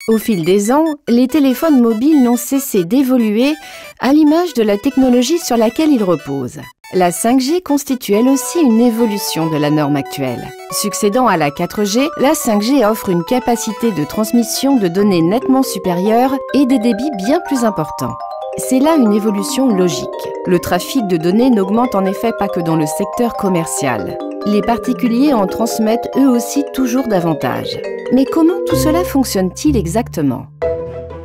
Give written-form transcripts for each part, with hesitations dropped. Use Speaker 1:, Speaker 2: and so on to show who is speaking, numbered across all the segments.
Speaker 1: Au fil des ans, les téléphones mobiles n'ont cessé d'évoluer à l'image de la technologie sur laquelle ils reposent. La 5G constitue elle aussi une évolution de la norme actuelle. Succédant à la 4G, la 5G offre une capacité de transmission de données nettement supérieure et des débits bien plus importants. C'est là une évolution logique. Le trafic de données n'augmente en effet pas que dans le secteur commercial. Les particuliers en transmettent eux aussi toujours davantage. Mais comment tout cela fonctionne-t-il exactement ?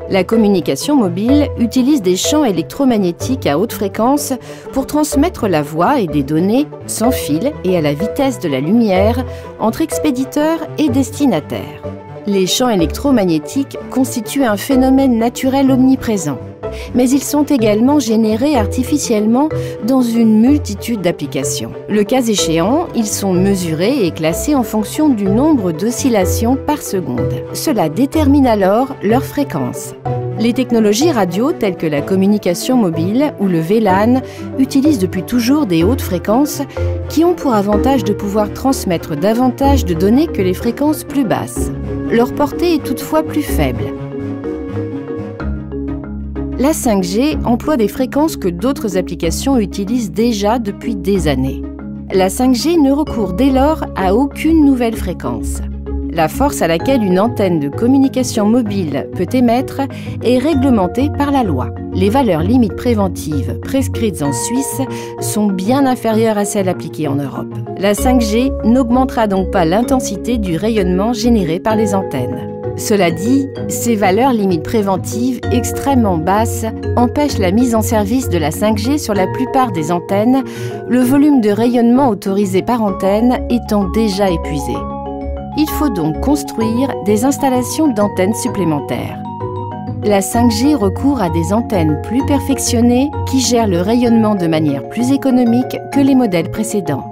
Speaker 1: La communication mobile utilise des champs électromagnétiques à haute fréquence pour transmettre la voix et des données sans fil et à la vitesse de la lumière entre expéditeurs et destinataires. Les champs électromagnétiques constituent un phénomène naturel omniprésent, mais ils sont également générés artificiellement dans une multitude d'applications. Le cas échéant, ils sont mesurés et classés en fonction du nombre d'oscillations par seconde. Cela détermine alors leur fréquence. Les technologies radio telles que la communication mobile ou le VLAN utilisent depuis toujours des hautes fréquences qui ont pour avantage de pouvoir transmettre davantage de données que les fréquences plus basses. Leur portée est toutefois plus faible. La 5G emploie des fréquences que d'autres applications utilisent déjà depuis des années. La 5G ne recourt dès lors à aucune nouvelle fréquence. La force à laquelle une antenne de communication mobile peut émettre est réglementée par la loi. Les valeurs limites préventives prescrites en Suisse sont bien inférieures à celles appliquées en Europe. La 5G n'augmentera donc pas l'intensité du rayonnement généré par les antennes. Cela dit, ces valeurs limites préventives extrêmement basses empêchent la mise en service de la 5G sur la plupart des antennes, le volume de rayonnement autorisé par antenne étant déjà épuisé. Il faut donc construire des installations d'antennes supplémentaires. La 5G recourt à des antennes plus perfectionnées qui gèrent le rayonnement de manière plus économique que les modèles précédents.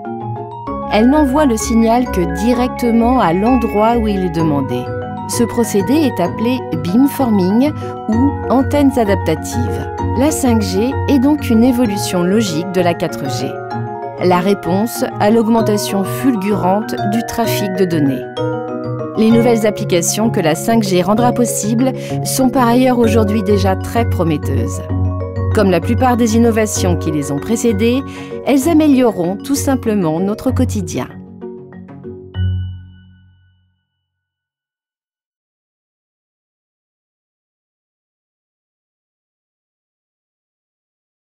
Speaker 1: Elle n'envoie le signal que directement à l'endroit où il est demandé. Ce procédé est appelé beamforming ou antennes adaptatives. La 5G est donc une évolution logique de la 4G. La réponse à l'augmentation fulgurante du trafic de données. Les nouvelles applications que la 5G rendra possibles sont par ailleurs aujourd'hui déjà très prometteuses. Comme la plupart des innovations qui les ont précédées, elles amélioreront tout simplement notre quotidien.